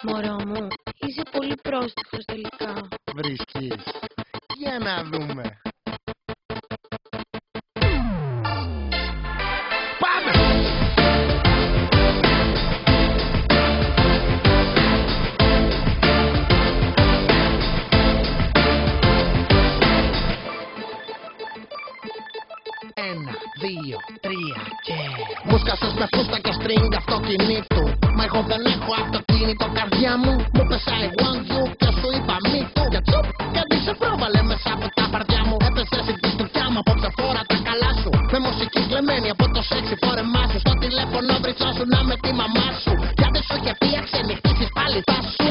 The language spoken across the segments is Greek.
Μωρό μου, είσαι πολύ πρόστιχος τελικά. Βρίσκεις? Για να δούμε. Πάμε! Ένα, δύο, τρία και... Μου σκάσες με φούστα και στρίγγ αυτοκινήτου. Μα εγώ δεν έχω αυτοκίνητο, καρδιά μου. Μου πέσα I want you και σου είπα me too. Και τσουπ, κάτι σε πρόβαλε μέσα από τα παρτιά μου. Έπεσες η πιστουκιά μου, απόψε φόρα τα καλά σου. Με μουσική κλεμμένη από το σεξι φόρεμά σου. Στο τηλέφωνο βριτσόσου να με τη μαμά σου. Κι αν δεν σου είχε πει αξενυχτήσεις πάλι θα σου.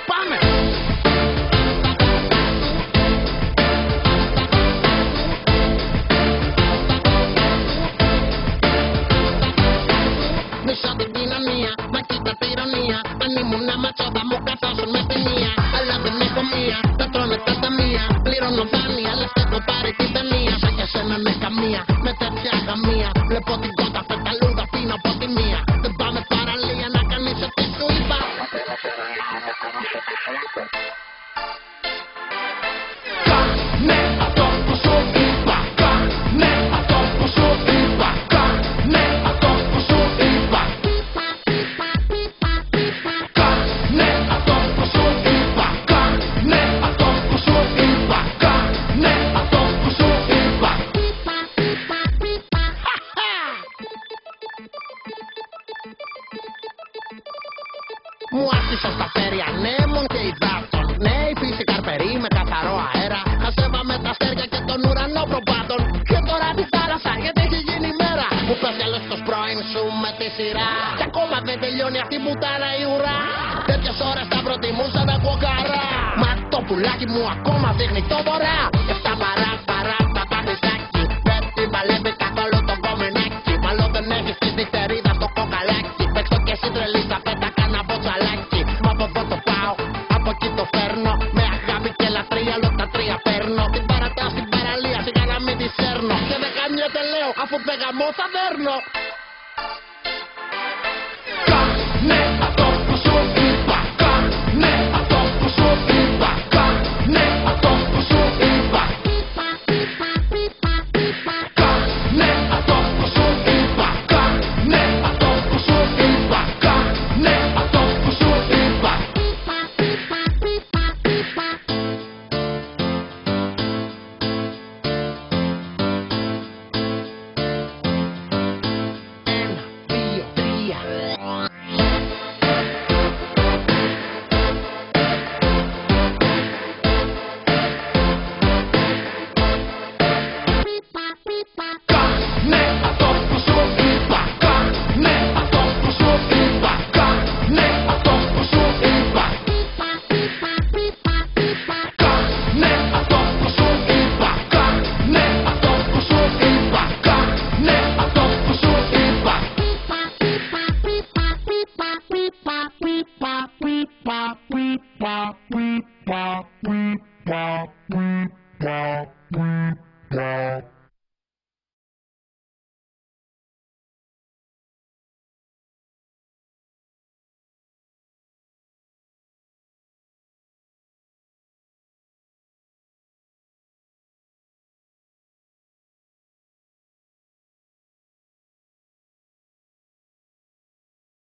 Πάμε! Μισώ την κοινωνία, μα κοίτα τη ηρωνία. Αν ήμουν ματσό θα μου καθόσουν με τη μία. Αλλά δεν έχω μία, τα τρώνε τα ταμεία. Πληρώνω δάνεια, λες και έχω πάρει την ταινία. Σαν και σένα με καμία, με τέτοια γαμία. Βλέπω την κότα, πεταλούδα, πίνω από τη μία. Δεν πάμε παραλία να κάνεις ό,τι σου είπα. Κάνε αυτό που σου είπα. Κάνε αυτό που σου είπα. Κάνε αυτό που σου είπα. Κάνε αυτό που σου είπα. Κάνε αυτό που σου είπα. Κάνε αυτό που σου είπα. Μου άρχισε στα φέρια νέμων και υδάτων. Ναι, η φύση καρπερή με καθαρό αέρα. Χασέβαμε τα αστέρια και τον ουρανό προπάτων. Και τώρα τη θάλασσα γιατί έχει γίνει μέρα. Μου πέφτει άλλος το πρώην σου με τη σειρά. Κι ακόμα δεν τελειώνει αυτή η μπουτάνα η ουρά. Τέτοιες ώρες θα προτιμούσα να ακούω καρά. Μα το πουλάκι μου ακόμα δείχνει το βορρά. Και αυτά παρά τα παθησάκι. Δεν την παλεύει καθόλου το κομμενάκι. Μάλλον δεν έχεις τη νυχτερίδα στο κοκαλάκι. Παίξω και εσύ τρελή στα πέτα κάνα μποτσαλάκι. Μα από εδώ το πάω, από εκεί το φέρνω. Με αγάπη και λατρεία, όλο τα τρία παίρνω. Την παρατάω στην παραλία, σιγά να μην τη σέρνω. Και δεν καμιέται λέω, αφού δεν γαμώ θα δέρνω. Κάνε αυτό που σου είπα. Κάνε αυτό που σου είπα. Κάνε αυτό που σου είπα. Κάνε αυτό που σου είπα. Κάνε αυτό που σου είπα. Κάνε αυτό που σου είπα. Ένα, δύο, τρία. Κάνε αυτό που σου είπα. Κάνε αυτό που σου είπα. Κάνε αυτό που σου είπα. Κάνε αυτό που σου είπα. Κάνε αυτό που σου είπα. Κάνε αυτό που σου είπα. Wow.